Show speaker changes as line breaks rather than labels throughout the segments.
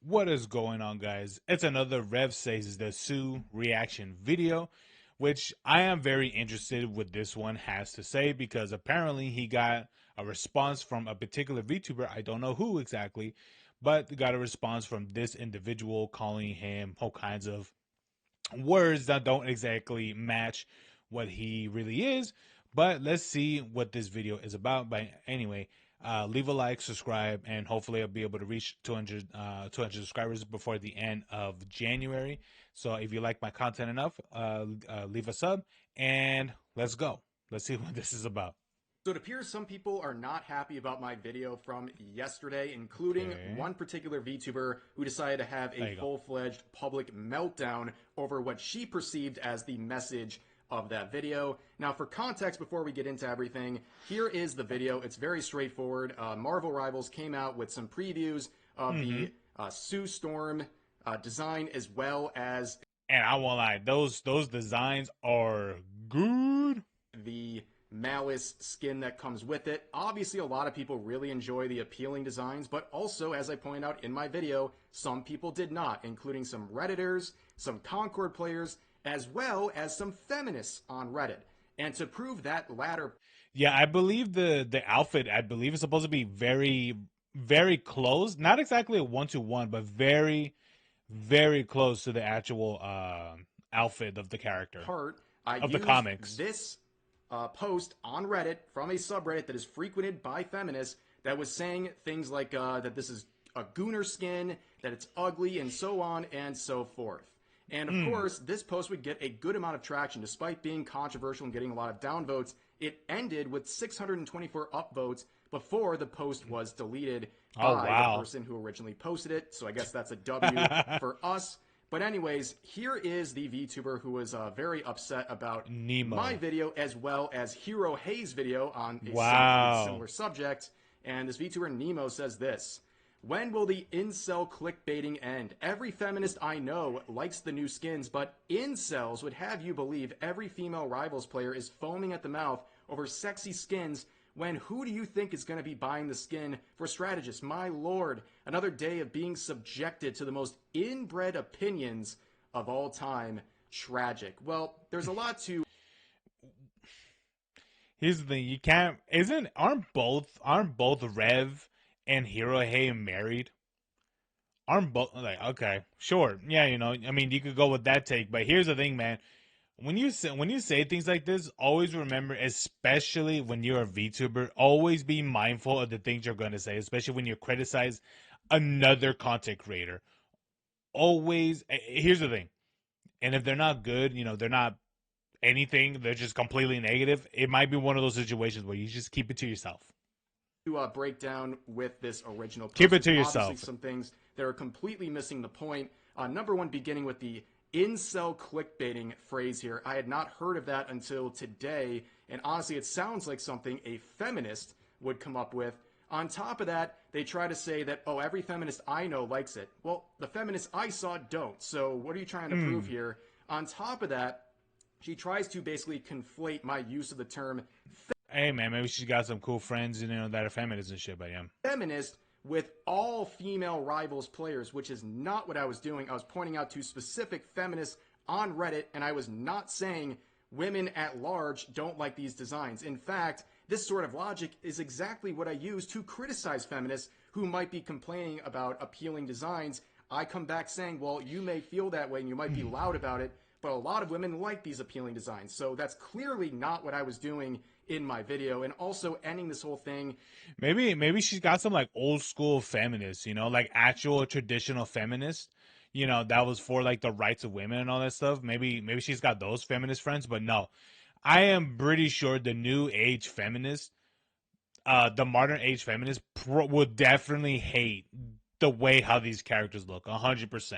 What is going on, guys? It's another Rev Says desu reaction video, which I am very interested what this one has to say because apparently he got a response from a particular VTuber. I don't know who exactly, but got a response from this individual calling him all kinds of words that don't exactly match what he really is. But let's see what this video is about. But anyway, leave a like, subscribe, and hopefully I'll be able to reach 200 subscribers before the end of January. So if you like my content enough, leave a sub, and let's go. Let's see what this is about.
So it appears some people are not happy about my video from yesterday, including one particular VTuber who decided to have a full-fledged public meltdown over what she perceived as the message of that video. Now, for context, before we get into everything, here is the video. It's very straightforward. Marvel Rivals came out with some previews of the Sue Storm design, as well as...
And I won't lie, those designs are good.
The Malice skin that comes with it. Obviously, a lot of people really enjoy the appealing designs, but also, as I pointed out in my video, some people did not, including some Redditors, some Concord players, as well as some feminists on Reddit. And to prove that latter...
Yeah, I believe the outfit, I believe, is supposed to be very, very close. Not exactly a one-to-one, but very, very close to the actual outfit of the character. Of the comics.
This post on Reddit from a subreddit that is frequented by feminists that was saying things like that this is a gooner skin, that it's ugly, and so on and so forth. And of course, this post would get a good amount of traction despite being controversial and getting a lot of downvotes. It ended with 624 upvotes before the post was deleted by the person who originally posted it. So I guess that's a W for us. But anyways, here is the VTuber who was very upset about my video, as well as Hero Hayes' video on a similar subject. And this VTuber, Nemo, says this: "When will the incel clickbaiting end? Every feminist I know likes the new skins, but incels would have you believe every female Rivals player is foaming at the mouth over sexy skins, when who do you think is going to be buying the skin for strategists? My lord, another day of being subjected to the most inbred opinions of all time. Tragic." Well, there's a lot to...
Here's the thing, you can't... Aren't both Rev and Hero Hay married? Aren't both... Like, okay, sure. Yeah, you know, I mean, you could go with that take, but here's the thing, man. When you say things like this, always remember, especially when you're a VTuber, always be mindful of the things you're going to say, especially when you criticize another content creator. Always, here's the thing, and if they're not good, you know, they're not anything, they're just completely negative, it might be one of those situations where you just keep it to yourself.
To break down with this original post,
keep it to yourself.
Some things that are completely missing the point. Number one, beginning with the incel clickbaiting phrase here. I had not heard of that until today, and honestly, it sounds like something a feminist would come up with. On top of that, they try to say that, oh, every feminist I know likes it. Well, the feminists I saw don't, so what are you trying to prove here? On top of that, she tries to basically conflate my use of the term
hey man, maybe she's got some cool friends, you know, that are feminists and shit, but yeah.
Feminist with all female Rivals players, which is not what I was doing. I was pointing out to specific feminists on Reddit, and I was not saying women at large don't like these designs. In fact, this sort of logic is exactly what I use to criticize feminists who might be complaining about appealing designs. I come back saying, well, you may feel that way and you might be loud about it, but a lot of women like these appealing designs. So that's clearly not what I was doing in my video. And also ending this whole thing,
maybe she's got some like old school feminists, you know, like actual traditional feminists, you know, that was for like the rights of women and all that stuff. Maybe she's got those feminist friends, but no, I am pretty sure the new age feminist, the modern age feminist would definitely hate the way how these characters look 100%.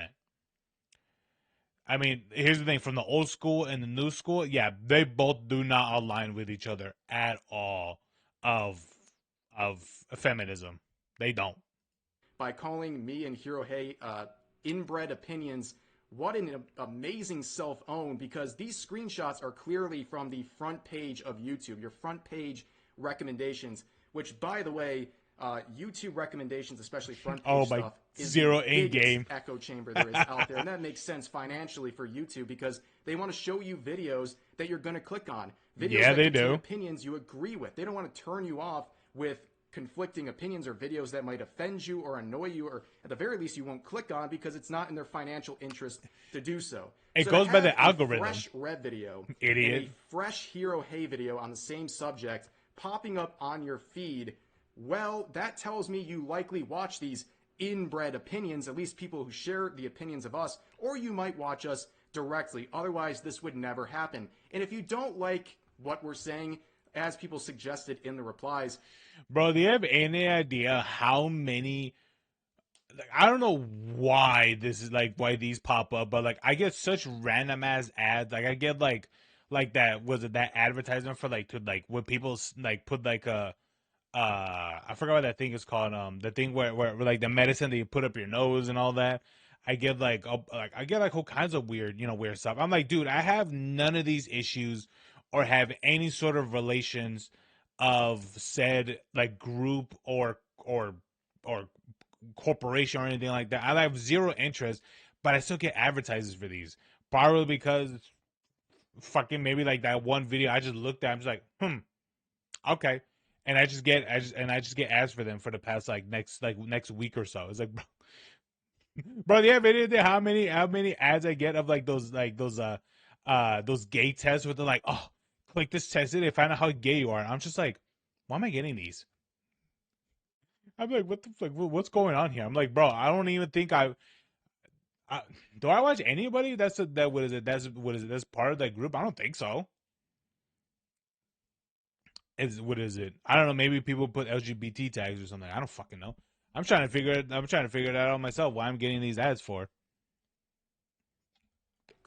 I mean, here's the thing, from the old school and the new school, yeah, they both do not align with each other at all of feminism. They don't.
By calling me and Hero Hay inbred opinions, what an amazing self-own, because these screenshots are clearly from the front page of YouTube, your front page recommendations, which, by the way, YouTube recommendations, especially front
Oh
page
my,
stuff, is the
zero in
biggest
game.
echo chamber there is out there. And that makes sense financially for YouTube because they want to show you videos that you're going to click on, videos
Yeah,
that
they
contain
do.
opinions you agree with. They don't want to turn you off with conflicting opinions or videos that might offend you or annoy you, or at the very least you won't click on because it's not in their financial interest to do so.
It
So to
goes by
have
the
a
algorithm.
fresh Rev video and
Idiot.
a fresh Hero Hey video on the same subject popping up on your feed, well, that tells me you likely watch these inbred opinions, at least people who share the opinions of us, or you might watch us directly. Otherwise, this would never happen. And if you don't like what we're saying, as people suggested in the replies,
Bro, do you have any idea how many? Like, I don't know why this is like why these pop up, but like I get such random ass ads. Like I get like that was it that advertisement for like to like when people like put like a I forgot what that thing is called. The thing where like the medicine that you put up your nose and all that. I get like I get like all kinds of weird weird stuff. I'm like, dude, I have none of these issues or have any sort of relations of said like group or corporation or anything like that. I have zero interest, but I still get advertisements for these. Probably because fucking maybe like that one video I just looked at. I'm just like, okay, and I just get ads for them for the past next week or so. It's like, bro, do you have any idea how many ads I get of like those gay tests where they're like, oh, click this test and they find out how gay you are. I'm just like, why am I getting these? I'm like, what the fuck? What's going on here? I'm like, bro, I don't even think I do I watch anybody that what is it? That's what is it? That's part of that group? I don't think so. Is what is it? I don't know. Maybe people put LGBT tags or something. I don't fucking know. I'm trying to figure it. I'm trying to figure that out myself. Why I'm getting these ads for?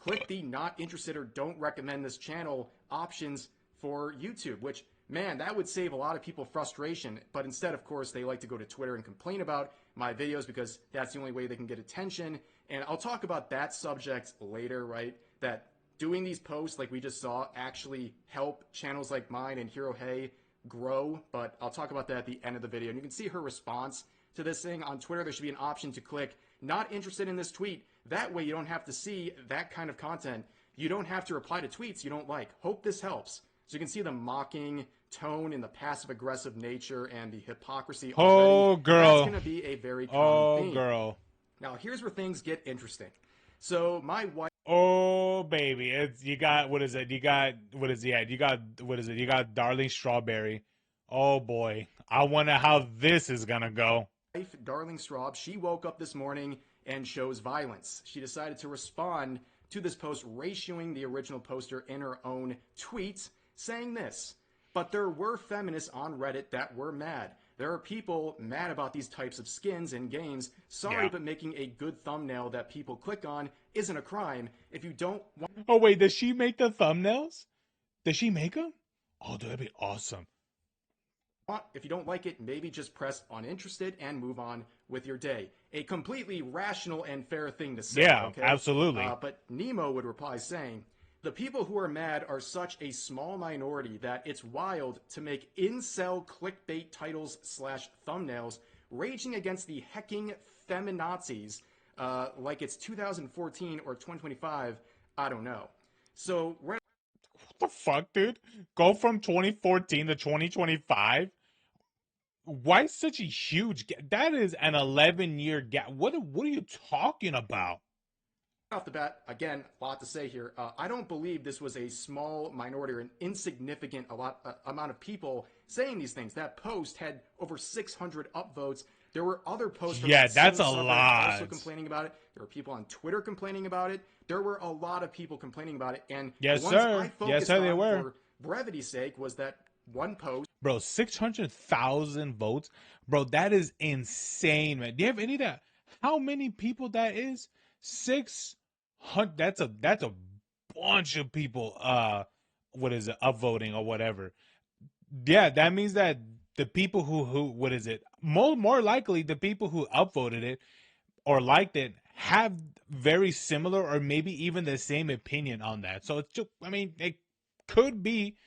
click the not interested or don't recommend this channel options for YouTube, which, man, that would save a lot of people frustration. But instead, of course, they like to go to Twitter and complain about my videos because that's the only way they can get attention. And I'll talk about that subject later, right? That doing these posts like we just saw actually help channels like mine and Hero Hey grow. But I'll talk about that at the end of the video. And you can see her response to this thing on Twitter. There should be an option to click not interested in this tweet. That way you don't have to see that kind of content. You don't have to reply to tweets you don't like. Hope this helps. So you can see the mocking tone and the passive-aggressive nature and the hypocrisy already.
Oh,
That's
girl.
going to be a very common
Oh,
theme.
girl.
Now, here's where things get interesting. So my wife...
Oh, baby. It's you got what is it? You got what is it? You got what is it? You got Darling Strawberry. Oh boy. I wonder how this is gonna go.
Darling Straub, she woke up this morning and shows violence. She decided to respond to this post, ratioing the original poster in her own tweet, saying this: but there were feminists on Reddit that were mad. There are people mad about these types of skins in games. Sorry,
Yeah.
but making a good thumbnail that people click on isn't a crime. If you don't want,
Oh wait, does she make the thumbnails? Does she make them? Oh, that'd be awesome.
if you don't like it, maybe just press uninterested and move on with your day. A completely rational and fair thing to say.
Yeah,
Okay?
absolutely.
But Nemo would reply saying, the people who are mad are such a small minority that it's wild to make incel clickbait titles / thumbnails raging against the hecking feminazis like it's 2014 or 2025. I don't know. So
What the fuck, dude? Go from 2014 to 2025? Why such a huge gap? That is an 11-year gap. What are you talking about?
off the bat, again, a lot to say here. I don't believe this was a small minority or an insignificant amount of people saying these things. That post had over 600 upvotes. There were other posts from
Yeah,
that
that's
same
a
subreddit
lot.
also complaining about it. There were people on Twitter complaining about it. There were a lot of people complaining about it. And
Yes,
the ones
sir.
I
Yes,
focused
sir, they
on
were.
for brevity's sake was that one post.
Bro, 600,000 votes. Bro, that is insane, man. Do you have any of that? How many people that is? 600. That's a bunch of people what is it, upvoting or whatever. Yeah, that means that the people who what is it? More likely the people who upvoted it or liked it have very similar or maybe even the same opinion on that. So it's just, I mean, it could be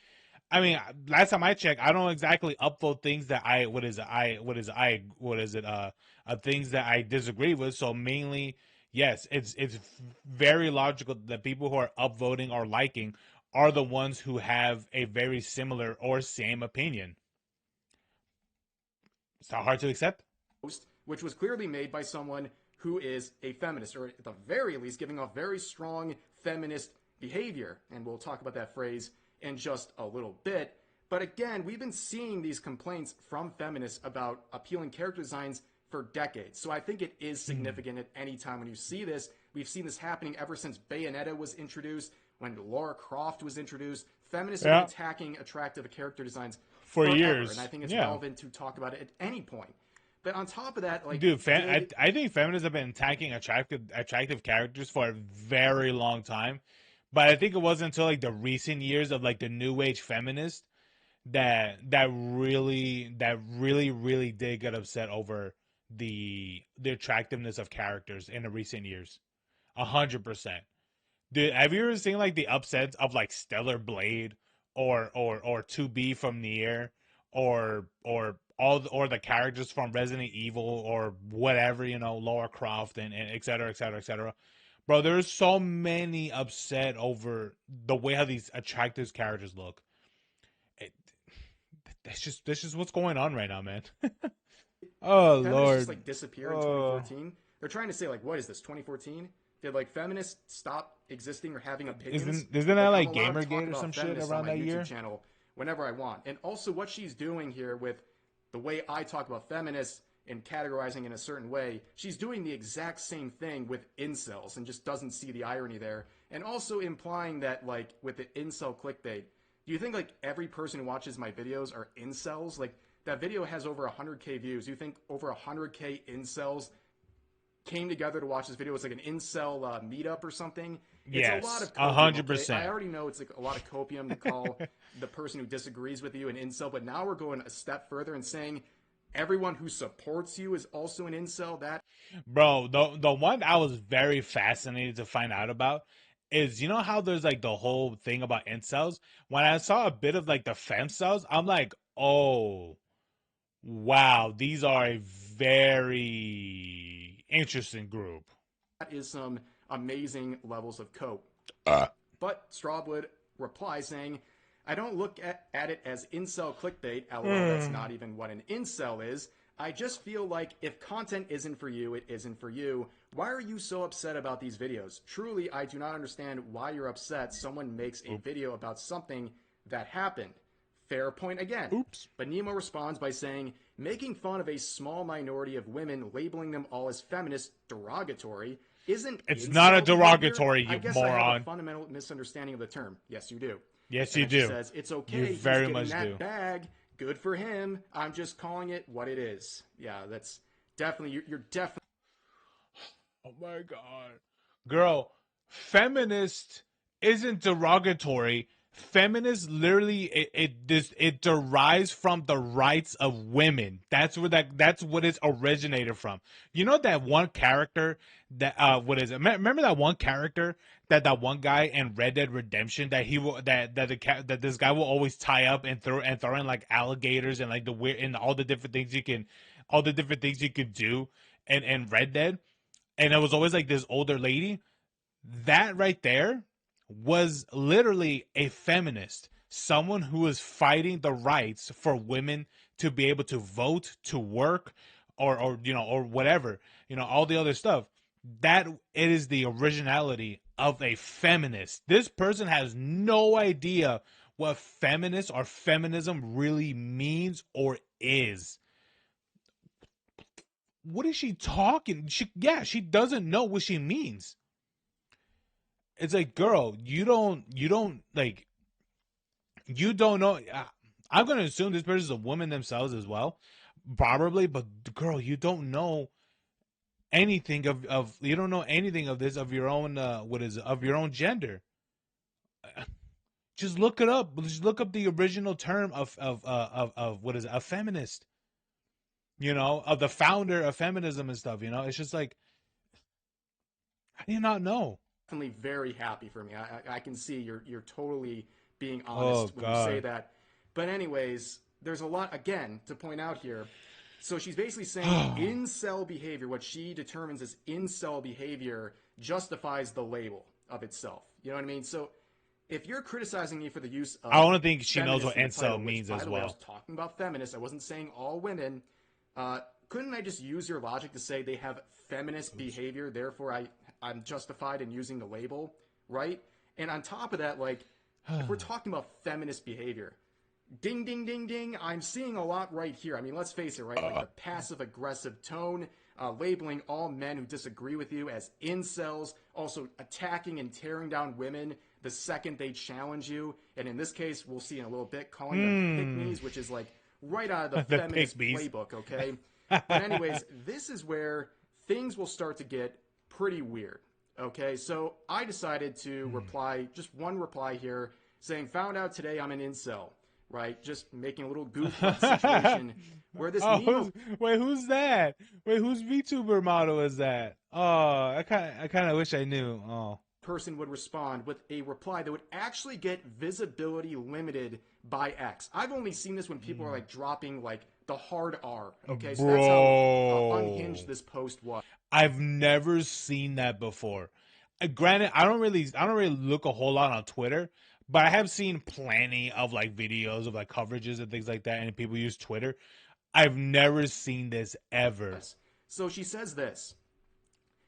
I mean, last time I checked, I don't exactly upvote things that I what is it, I what is it things that I disagree with. So mainly, yes, it's very logical that people who are upvoting or liking are the ones who have a very similar or same opinion. It's not hard to accept.
Post, which was clearly made by someone who is a feminist, or at the very least giving off very strong feminist behavior. And we'll talk about that phrase in just a little bit. But again, we've been seeing these complaints from feminists about appealing character designs for decades. So I think it is significant at any time when you see this. We've seen this happening ever since Bayonetta was introduced, when Lara Croft was introduced. Feminists have been
Yeah,
attacking attractive character designs
for
forever, and I
years.
think it's
Yeah,
relevant to talk about it at any point. But on top of that, like,
dude,
did
I think feminists have been attacking attractive characters for a very long time, but I think it wasn't until like the recent years of like the new age feminist that really did get upset over the attractiveness of characters in the recent years. 100%. Dude, have you ever seen like the upsets of like Stellar Blade or 2B from Nier or or the characters from Resident Evil or whatever, Lara Croft and et cetera, et cetera, et cetera. Bro, there's so many upset over the way how these attractive characters look. It, that's just what's going on right now, man. Oh
feminists just
Lord.
like disappear in
Oh.
2014? They're trying to say, like, what is this, 2014? Did like feminists stop existing or having opinions?
Isn't that
Like, I'm
like
allowed to talk
Gamergate or some
about
shit
feminists on
around
my
that
YouTube
year?
channel whenever I want. And also, what she's doing here with the way I talk about feminists and categorizing in a certain way, she's doing the exact same thing with incels and just doesn't see the irony there. And also implying that, like, with the incel clickbait, do you think like every person who watches my videos are incels? Like, that video has over 100K views. Do you think over 100K incels came together to watch this video? It's like an incel meetup or something. It's a lot
Yes,
of
a
copium,
hundred
okay? I
percent.
already know it's like a lot of copium to call the person who disagrees with you an incel, but now we're going a step further and saying everyone who supports you is also an incel. That
Bro, the one I was very fascinated to find out about is how there's like the whole thing about incels. When I saw a bit of like the femcels, I'm like, oh wow, these are a very interesting group.
is some amazing levels of cope. But Strawwood replies saying, I don't look at it as incel clickbait. LOL, that's not even what an incel is. I just feel like if content isn't for you, it isn't for you. Why are you so upset about these videos? Truly, I do not understand why you're upset someone makes a video about something that happened. Fair point again.
Oops.
But Nemo responds by saying, making fun of a small minority of women, labeling them all as feminists, derogatory, isn't
It's not a
incel behavior?
derogatory,
I
you
guess I have a
moron.
fundamental misunderstanding of the term. Yes, you do.
Yes,
And
you
then she
do.
says, it's
You
okay, he's
very
getting
much
that
do.
bag. Good for him. I'm just calling it what it is. Yeah, that's definitely, you're definitely
Oh my god. Girl, feminist isn't derogatory. Feminist literally it derives from the rights of women. That's what it's originated from. You know that one character that what is it? Remember that one character that one guy in Red Dead Redemption that he will that this guy will always tie up and throw in like alligators and like the weird and all the different things you could do in Red Dead, and it was always like this older lady. That right there was literally a feminist, someone who was fighting the rights for women to be able to vote, to work, or whatever, all the other stuff. That it is the originality of a feminist. This person has no idea what feminist or feminism really means or is. What is she talking? She doesn't know what she means. It's like, girl, you don't like, you don't know. I'm gonna assume this person's a woman themselves as well, probably. But girl, you don't know anything of you don't know anything of this of your own what is it, of your own gender. Just look it up. Just look up the original term of what is it, a feminist. Of the founder of feminism and stuff. It's just like, how do you not know?
very happy for me. I can see you're totally being
Oh
honest when you say
God.
that. But anyways, there's a lot again to point out here. So she's basically saying incel behavior, what she determines as incel behavior, justifies the label of itself. You know what I mean? So if you're criticizing me for the use
I
of
don't think she knows what
feminist in the
incel
title,
means
which, by
as
the way, I was
well.
talking about feminists, I wasn't saying all women. Couldn't I just use your logic to say they have feminist behavior, therefore I'm justified in using the label, right? And on top of that, like, if we're talking about feminist behavior, ding, ding, ding, ding, I'm seeing a lot right here. I mean, let's face it, right? Like the passive-aggressive tone, labeling all men who disagree with you as incels, also attacking and tearing down women the second they challenge you. And in this case, we'll see in a little bit, calling them pick-me's, which is like right out of the
The
feminist
pick-me's.
playbook, okay? But anyways, this is where things will start to get pretty weird, okay? So I decided to reply, just one reply here, saying, found out today I'm an incel, right? Just making a little goof about the situation where this
Oh,
meme
wait, who's that? Wait, whose VTuber model is that? Oh, I kind of wish I knew. Oh,
person would respond with a reply that would actually get visibility limited by X. I've only seen this when people are like dropping like the hard R, okay? So that's how unhinged
bro,
this post was.
I've never seen that before. Granted, I don't really look a whole lot on Twitter, but I have seen plenty of like videos of like coverages and things like that, and people use Twitter. I've never seen this ever.
So she says this: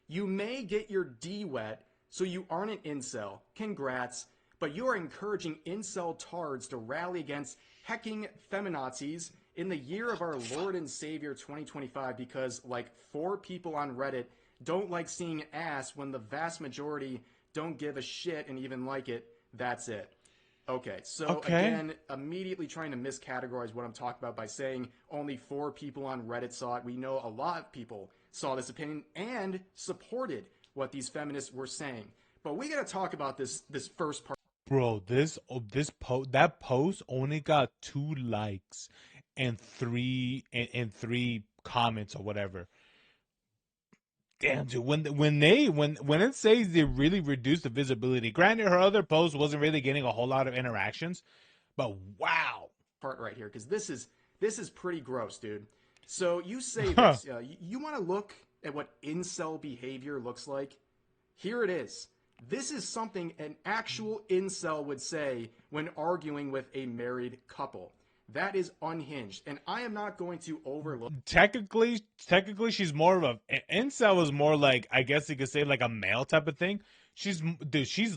you may get your D wet, so you aren't an incel. Congrats. But you are encouraging incel tards to rally against hecking feminazis in the year of our Lord and Savior 2025 because, like, 4 people on Reddit don't like seeing ass when the vast majority don't give a shit and even like it. That's it. Okay, so
Okay.
again, immediately trying to miscategorize what I'm talking about by saying only 4 people on Reddit saw it. We know a lot of people saw this opinion and supported what these feminists were saying. But we got to talk about this first part.
Bro, that post only got 2 likes and three comments or whatever. Damn, dude. When it says they really reduced the visibility. Granted, her other post wasn't really getting a whole lot of interactions, but wow.
Part right here because this is pretty gross, dude. So you say this. You want to look at what incel behavior looks like? Here it is. This is something an actual incel would say when arguing with a married couple. That is unhinged, and I am not going to overlook.
Technically, she's more of a incel is more like, I guess you could say, like a male type of thing. She's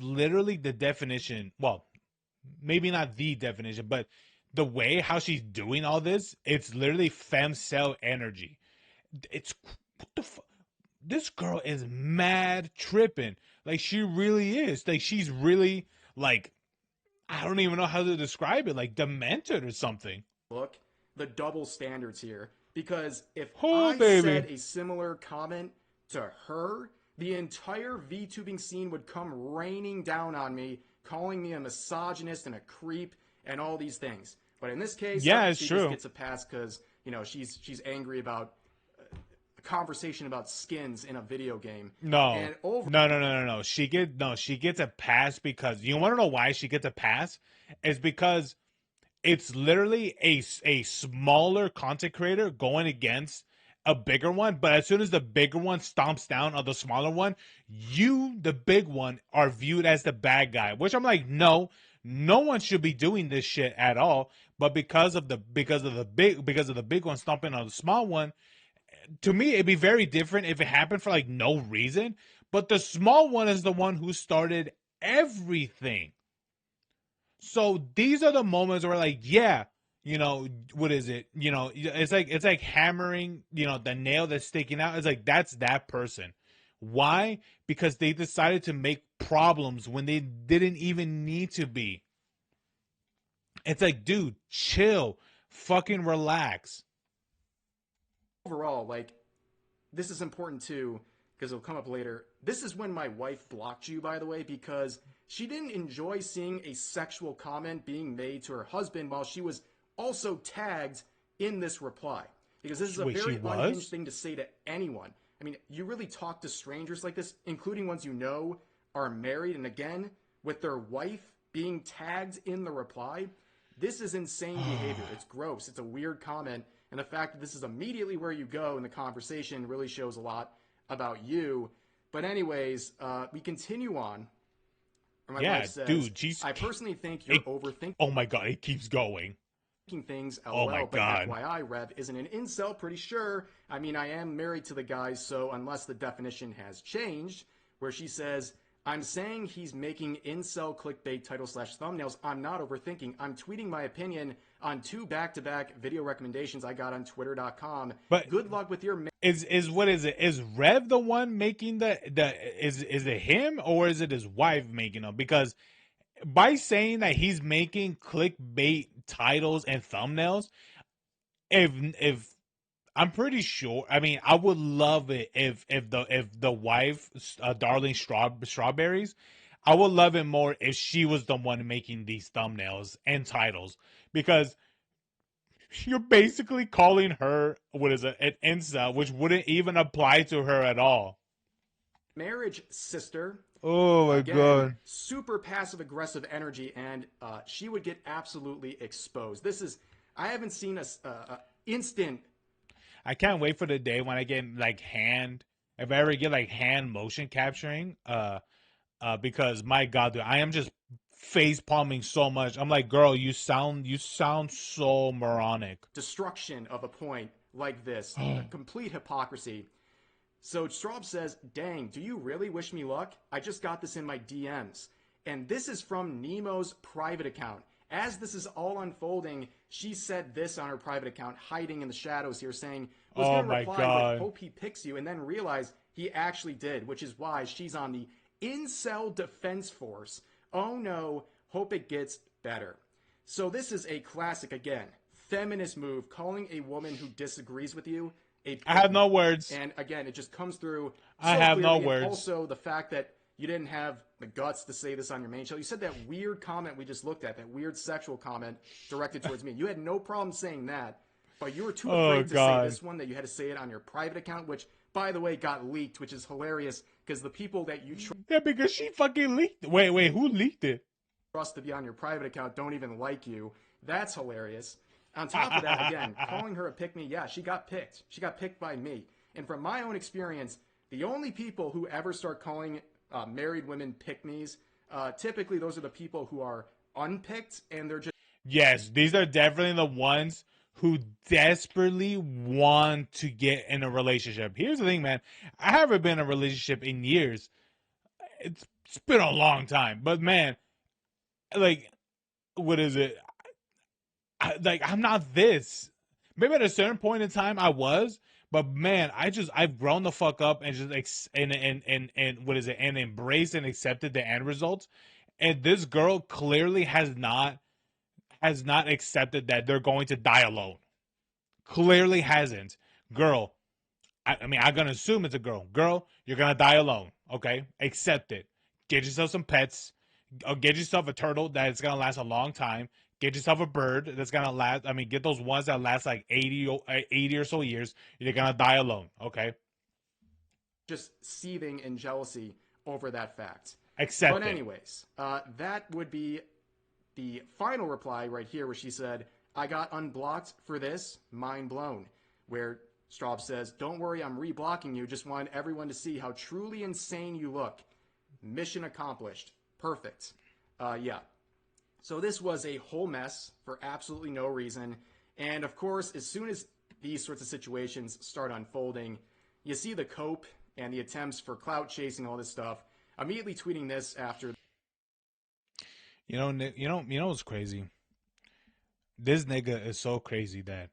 literally the definition. Well, maybe not the definition, but the way how she's doing all this, it's literally femcel energy. It's what the fuck. This girl is mad tripping. Like she really is. Like she's really like, I don't even know how to describe it. Like demented or something.
Look the double standards here because if
Oh
I said
baby.
a similar comment to her, the entire VTubing scene would come raining down on me, calling me a misogynist and a creep and all these things. But in this case,
Yeah, it's
she just
true.
gets a pass because she's angry about a conversation about skins in a video game.
No.
And over
No. She gets a pass because you want to know why she gets a pass? It's because it's literally a smaller content creator going against a bigger one, but as soon as the bigger one stomps down on the smaller one, you, the big one, are viewed as the bad guy. Which I'm like, no one should be doing this shit at all. But because of the big one stomping on the small one, to me it'd be very different if it happened for like no reason. But the small one is the one who started everything. So these are the moments where like, yeah, what is it? It's like hammering, the nail that's sticking out. It's like that's that person. Why? Because they decided to make problems when they didn't even need to be. It's like, dude, chill, fucking relax.
overall, like, this is important too because it'll come up later. This is when my wife blocked you, by the way, because she didn't enjoy seeing a sexual comment being made to her husband while she was also tagged in this reply. Because this is a
Wait, she
very unhinged
was?
thing to say to anyone. I mean, you really talk to strangers like this, including ones you know are married, and again, with their wife being tagged in the reply, This is insane behavior. It's gross. It's a weird comment. And the fact that this is immediately where you go in the conversation really shows a lot about you. But anyways, we continue on. My
Yeah,
wife says,
dude, she's.
I personally think you're overthinking
Oh my god, it keeps going.
things,
Oh my
lol, but
god.
FYI, Rev isn't an incel, pretty sure. I mean, I am married to the guy, so unless the definition has changed, where she says, I'm saying he's making incel clickbait title/thumbnails. I'm not overthinking. I'm tweeting my opinion on 2 back-to-back video recommendations I got on twitter.com.
But
good luck with your
is what is it? Is Rev the one making the is it him or is it his wife making them? Because by saying that he's making clickbait titles and thumbnails, if I'm pretty sure. I mean, I would love it if the wife, Darling Strawberries, I would love it more if she was the one making these thumbnails and titles, because you're basically calling her what is it, an incel, which wouldn't even apply to her at all.
marriage sister.
Oh my god.
Super passive aggressive energy, and she would get absolutely exposed. This is, I haven't seen a instant.
I can't wait for the day when I get like if I ever get like hand motion capturing, because my god, dude, I am just face palming so much. I'm like, girl, you sound so moronic.
Destruction of a point like this, complete hypocrisy. So Straub says, dang, do you really wish me luck? I just got this in my DMs. And this is from Nemo's private account. As this is all unfolding, she said this on her private account, hiding in the shadows here, saying, was
Oh
going to
my
reply,
god.
but hope he picks you, and then realize he actually did, which is why she's on the Incel Defense Force. Oh no, hope it gets better. So this is a classic, again, feminist move, calling a woman who disagrees with you a
I have no words.
And again, it just comes through so
I have no
clearly.
words.
And also the fact that you didn't have the guts to say this on your main show. You said that weird comment we just looked at, that weird sexual comment directed towards me. You had no problem saying that, but you were too afraid to say this one that you had to say it on your private account, which, by the way, got leaked, which is hilarious because the people that you
Yeah, because she fucking leaked. Wait, who leaked it?
trust to be on your private account don't even like you. That's hilarious. On top of that, again, calling her a pick-me, yeah, she got picked. She got picked by me. And from my own experience, the only people who ever start calling married women pick-me's, typically those are the people who are unpicked, and they're just...
Yes, these are definitely the ones who desperately want to get in a relationship. Here's the thing, man. I haven't been in a relationship in years. It's been a long time. But, man, like, what is it? I'm not this. Maybe at a certain point in time I was, but man, I've grown the fuck up and just and what is it, and embraced and accepted the end results. And this girl clearly has not accepted that they're going to die alone. Clearly hasn't. Girl, I mean, I'm gonna assume it's a girl. Girl, you're gonna die alone. Okay, accept it. Get yourself some pets. Get yourself a turtle that's gonna last a long time. Get yourself a bird that's gonna last. I mean, get those ones that last like 80 or so years. You're gonna die alone. Okay,
just seething in jealousy over that fact.
accept
But
it.
anyways, that would be the final reply right here, where she said, I got unblocked for this, mind blown. Where Straub says, don't worry, I'm reblocking you. Just wanted everyone to see how truly insane you look. Mission accomplished. Perfect. Yeah. So this was a whole mess for absolutely no reason. And of course, as soon as these sorts of situations start unfolding, you see the cope and the attempts for clout chasing, all this stuff. Immediately tweeting this after.
You know what's crazy? This nigga is so crazy that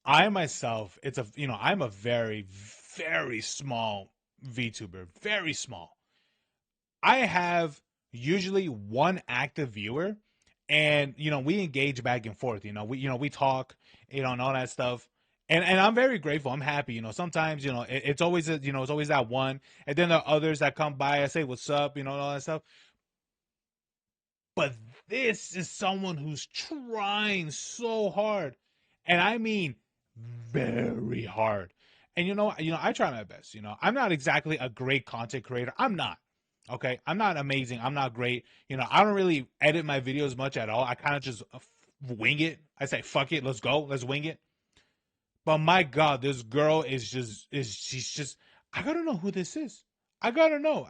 I myself, I'm a very, very small VTuber, very small. I have usually one active viewer, and we engage back and forth. We talk, and all that stuff. And I'm very grateful. I'm happy. Sometimes it's always it's always that one, and then there are others that come by. I say what's up, and all that stuff. But this is someone who's trying so hard, and I mean very hard. And I try my best. I'm not exactly a great content creator. I'm not. Okay, I'm not amazing. I'm not great. I don't really edit my videos much at all. I kind of just wing it. I say fuck it, let's go, let's wing it. But my God, this girl she's just. I gotta know who this is. I gotta know.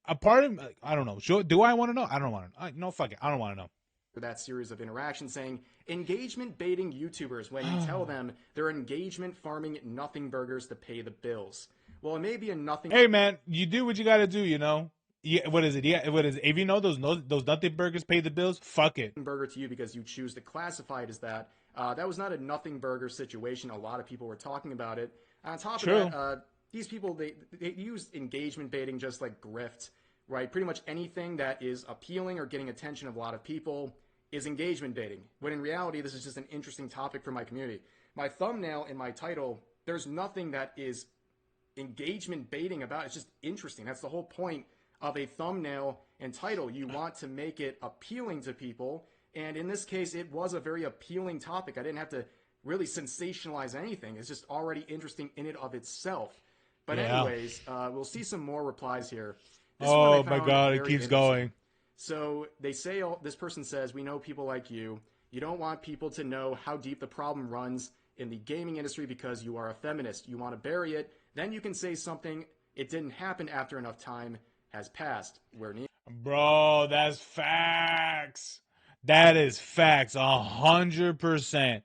A part of I don't know. Do I want to know? I don't want to. No, fuck it. I don't want to know.
That series of interactions saying engagement baiting YouTubers when you tell them they're engagement farming nothing burgers to pay the bills. Well, it may be a nothing.
Hey man, you do what you got to do. You know. Yeah. What is it? Yeah. What is it? If you know those nothing burgers pay the bills, fuck it.
Burger to you because you choose to classify it as that. That was not a nothing burger situation. A lot of people were talking about it. On top of that, these people they use engagement baiting just like grift, right? Pretty much anything that is appealing or getting attention of a lot of people is engagement baiting. When in reality, this is just an interesting topic for my community. My thumbnail and my title, there's nothing that is engagement baiting about. It's just interesting. That's the whole point of a thumbnail and title. You want to make it appealing to people. And in this case, it was a very appealing topic. I didn't have to really sensationalize anything. It's just already interesting in and of itself. But anyways, we'll see some more replies here.
This oh my God, it keeps going.
So they say, this person says, we know people like you. You don't want people to know how deep the problem runs in the gaming industry because you are a feminist. You want to bury it. Then you can say something. It didn't happen after enough time has passed.
Bro, that's facts. That is facts. 100%.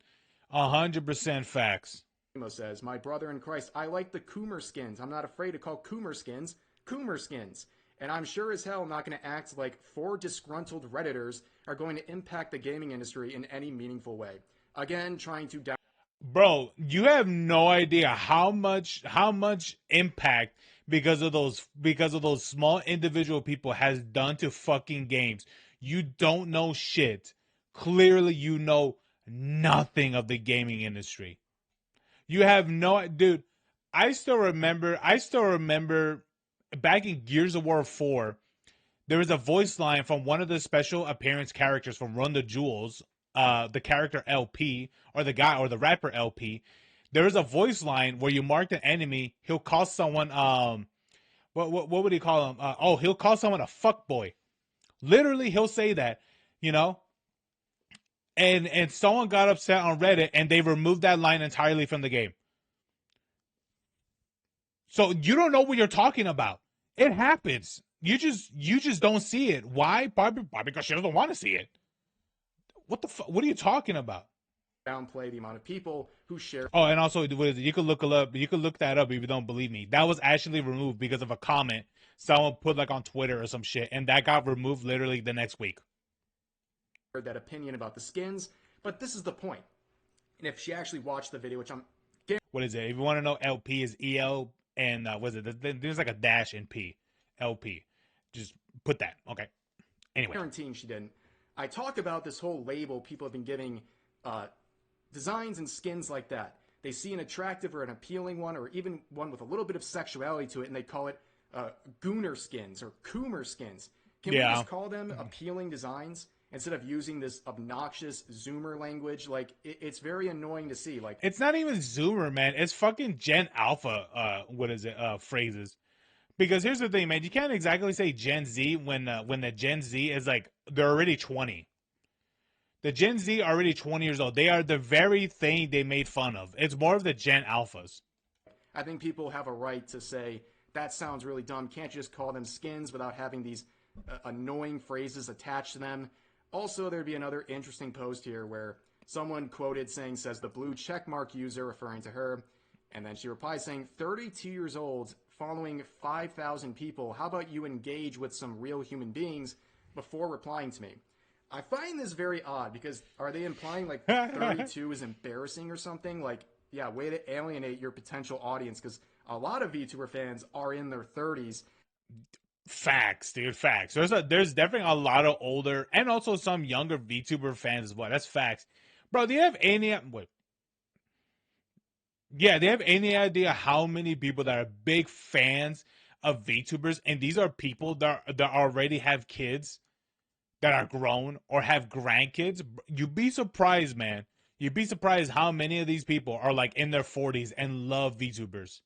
100% facts.
Nemo says, my brother in Christ, I like the Coomer skins. I'm not afraid to call Coomer skins Coomer skins. And I'm sure as hell not going to act like 4 disgruntled Redditors are going to impact the gaming industry in any meaningful way. Again, trying to...
Bro, you have no idea how much impact because of those small individual people has done to fucking games. You don't know shit. Clearly, you know nothing of the gaming industry. You have no... Dude, I still remember back in Gears of War 4, there was a voice line from one of the special appearance characters from Run the Jewels, the character LP, or the guy, or the rapper LP. There is a voice line where you mark an enemy, he'll call someone, what would he call him? He'll call someone a fuckboy. Literally, he'll say that, you know? And someone got upset on Reddit, and they removed that line entirely from the game. So you don't know what you're talking about. It happens. You just don't see it. Why? Probably because she doesn't want to see it. What the fuck? What are you talking about?
Downplay the amount of people who share.
Oh, and also, you could look it up. You could look that up if you don't believe me. That was actually removed because of a comment someone put like on Twitter or some shit, and that got removed literally the next week.
That opinion about the skins, but this is the point. And if she actually watched the video, which I'm...
What is it? If you want to know, LP is EL, and was it? There's like a dash in P. LP. Just put that. Okay. Anyway.
Guaranteeing she didn't. I talk about this whole label people have been giving designs and skins like that. They see an attractive or an appealing one, or even one with a little bit of sexuality to it, and they call it gooner skins or coomer skins. Can we just call them appealing designs instead of using this obnoxious Zoomer language? Like, it's very annoying to see. Like,
it's not even Zoomer, man. It's fucking Gen Alpha. Phrases. Because here's the thing, man. You can't exactly say Gen Z when the Gen Z is like they're already 20. The Gen Z are already 20 years old. They are the very thing they made fun of. It's more of the Gen Alphas.
I think people have a right to say, that sounds really dumb. Can't you just call them skins without having these annoying phrases attached to them? Also, there'd be another interesting post here where someone quoted says the blue checkmark user, referring to her, and then she replies saying, 32 years old, following 5,000 people. How about you engage with some real human beings before replying to me? I find this very odd because are they implying like 32 is embarrassing or something? Like, yeah, way to alienate your potential audience because a lot of VTuber fans are in their 30s.
Facts, dude, facts. There's definitely a lot of older and also some younger VTuber fans as well. That's facts. Bro, do you have any... Wait. Yeah, they have any idea how many people that are big fans of VTubers, and these are people that already have kids that are grown or have grandkids? You'd be surprised, man. You'd be surprised how many of these people are like in their 40s and love VTubers.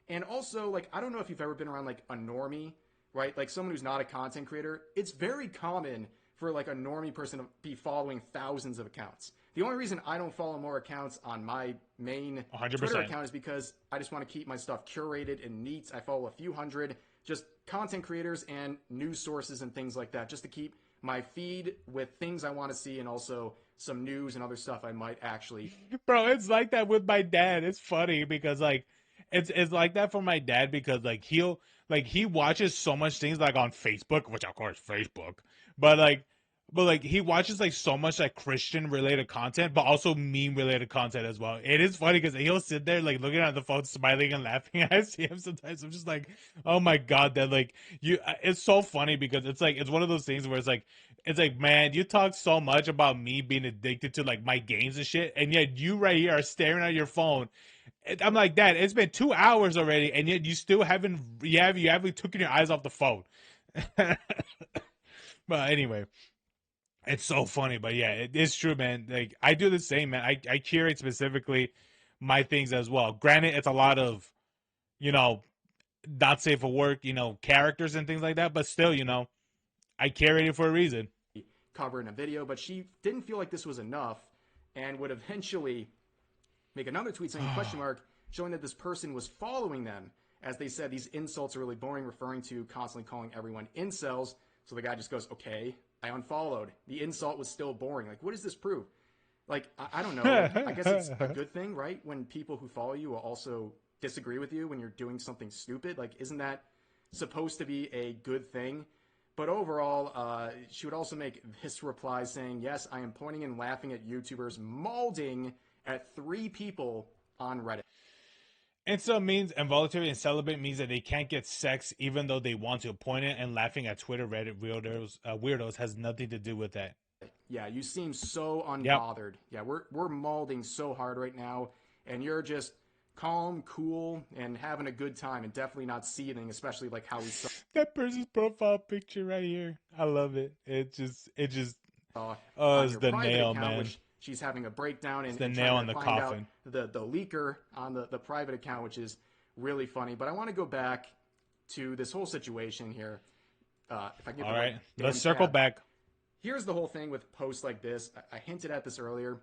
And also, like, I don't know if you've ever been around like a normie, right? Like someone who's not a content creator. It's very common for like a normie person to be following thousands of accounts. The only reason I don't follow more accounts on my main
100%.
Twitter account is because I just want to keep my stuff curated and neat. I follow a few hundred just content creators and news sources and things like that, just to keep my feed with things I want to see and also some news and other stuff I might actually.
Bro, it's like that with my dad. It's funny because like it's like that for my dad because like he watches so much things like on Facebook, which of course Facebook, but like he watches like so much like Christian related content, but also meme related content as well. It is funny because he'll sit there like looking at the phone, smiling and laughing. I see him sometimes. I'm just like, oh my god, that like you. It's so funny because it's like it's one of those things where it's like, man, you talk so much about me being addicted to like my games and shit, and yet you right here are staring at your phone. I'm like, Dad, it's been 2 hours already, and yet you still haven't taken your eyes off the phone. But anyway, it's so funny. But yeah, it's true, man. Like I do the same, man. I curate specifically my things as well. Granted, it's a lot of, you know, not safe for work, characters and things like that, but still, I curate it for a reason.
Cover in a video, but she didn't feel like this was enough and would eventually make another tweet saying question mark, showing that this person was following them. As they said, these insults are really boring, referring to constantly calling everyone incels. So the guy just goes, okay, I unfollowed. The insult was still boring. Like, what does this prove? Like, I don't know. Like, I guess it's a good thing, right? When people who follow you will also disagree with you when you're doing something stupid. Like, isn't that supposed to be a good thing? But overall, she would also make this reply saying, yes, I am pointing and laughing at YouTubers mauling at 3 people on Reddit.
Incel means involuntary and celibate means that they can't get sex even though they want to. Pointing and laughing at Twitter Reddit weirdos has nothing to do with that.
Yeah, you seem so
Yep.
unbothered. Yeah, we're mauling so hard right now, and you're just calm, cool, and having a good time, and definitely not seething, especially like how we saw
That person's profile picture right here. I love it. It just oh,
on
it's
your
the
private
nail,
account,
man.
which she's having a breakdown
It's
and,
the
and
nail
trying
in
to
the
find out
coffin.
the leaker on the private account, which is really funny. But I want to go back to this whole situation here. If I can get
All
the right
right.
damn
Let's circle
tab.
back.
Here's the whole thing with posts like this. I hinted at this earlier.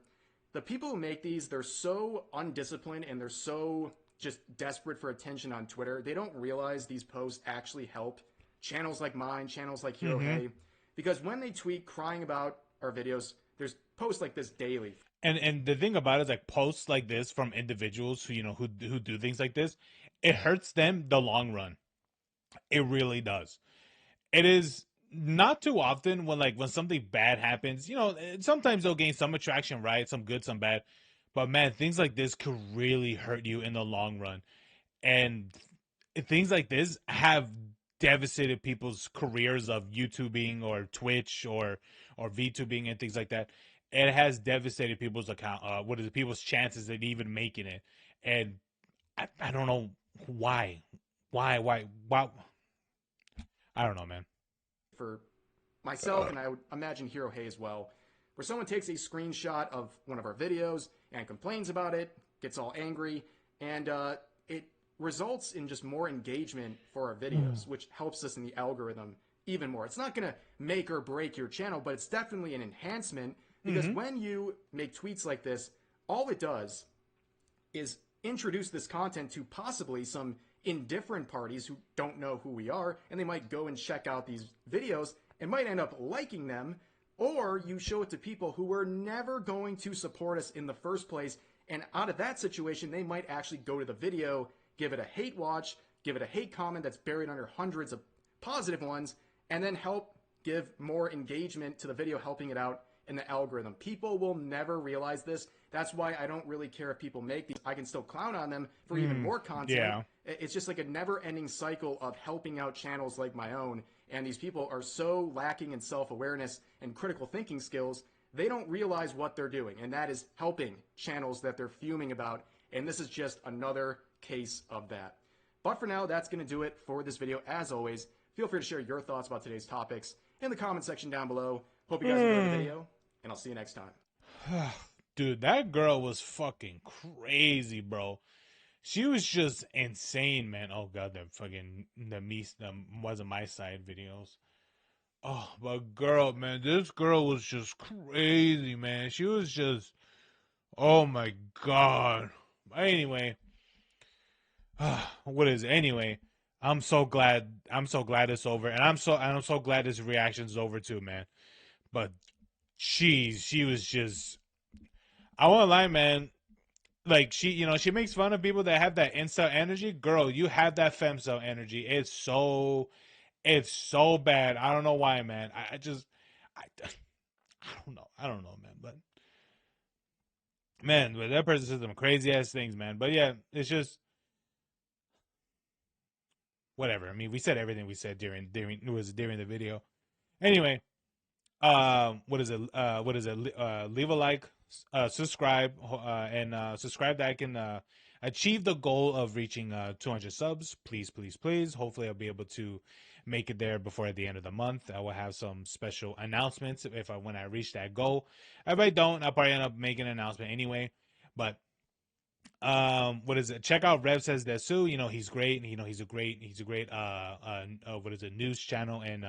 The people who make these, they're so undisciplined and they're so just desperate for attention on Twitter. They don't realize these posts actually help channels like mine, channels like Hero Hey, because when they tweet crying about our videos, there's posts like this daily.
And the thing about it is like posts like this from individuals who who do things like this, it hurts them the long run. It really does. It is not too often when something bad happens. Sometimes they'll gain some attraction, right? Some good, some bad. But man, things like this could really hurt you in the long run. And things like this have devastated people's careers of YouTubing or Twitch or VTubing and things like that. It has devastated people's people's chances of even making it. And I don't know why. Why? I don't know, man.
For myself, and I would imagine Hero Hey as well, where someone takes a screenshot of one of our videos and complains about it, gets all angry, and it results in just more engagement for our videos, which helps us in the algorithm even more. It's not going to make or break your channel, but it's definitely an enhancement because when you make tweets like this, all it does is introduce this content to possibly some indifferent parties who don't know who we are, and they might go and check out these videos and might end up liking them, or you show it to people who were never going to support us in the first place, and out of that situation, they might actually go to the video, give it a hate watch, give it a hate comment that's buried under hundreds of positive ones, and then help give more engagement to the video, helping it out in the algorithm. People will never realize this. That's why I don't really care if people make these. I can still clown on them for even more content.
Yeah.
It's just like a never-ending cycle of helping out channels like my own. And these people are so lacking in self-awareness and critical thinking skills, they don't realize what they're doing. And that is helping channels that they're fuming about. And this is just another case of that. But for now, that's going to do it for this video. As always, feel free to share your thoughts about today's topics in the comment section down below. Hope you guys enjoyed the video, and I'll see you next time.
Dude, that girl was fucking crazy, bro. She was just insane, man. Oh god, the wasn't my side videos. Oh, but girl, man, this girl was just crazy, man. She was just, oh my god. Anyway, what is it? Anyway, I'm so glad. I'm so glad it's over, and I'm so glad this reaction's over too, man. But she was just. I won't lie, man. Like she makes fun of people that have that incel energy. Girl, you have that femcel energy. It's so bad. I don't know why, man. I just, I don't know. I don't know, man. But man, but that person says some crazy ass things, man. But yeah, it's just whatever. I mean, we said everything we said during the video. Anyway, what is it? What is it? Leave a like, subscribe, and subscribe that I can achieve the goal of reaching 200 subs. Please, please, please. Hopefully, I'll be able to make it there before the end of the month. I will have some special announcements if I when I reach that goal. If I don't, I'll probably end up making an announcement anyway. But what is it? Check out Rev says desu. He's great. He's a great what is it, news channel, and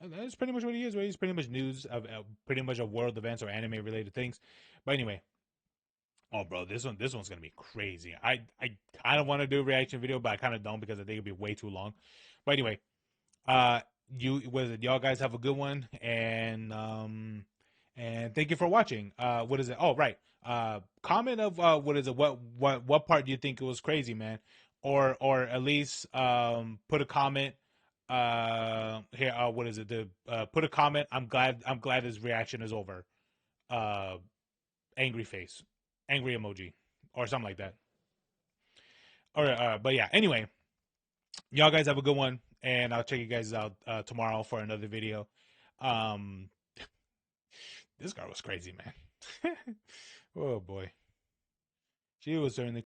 that's pretty much what he is. Right? He's pretty much news of pretty much of world events or anime related things. But anyway, oh bro, this one's gonna be crazy. I kind of want to do a reaction video, but I kind of don't because I think it'd be way too long. But anyway, uh, what is it? Y'all guys have a good one, and thank you for watching. What is it? Oh right. Comment of what is it? What part do you think it was crazy, man? Or at least put a comment here. What is it? Put a comment. I'm glad his reaction is over. Uh, angry face, angry emoji, or something like that. Or but yeah. Anyway, y'all guys have a good one, and I'll check you guys out tomorrow for another video. Um, this girl was crazy, man. Oh boy, she was certainly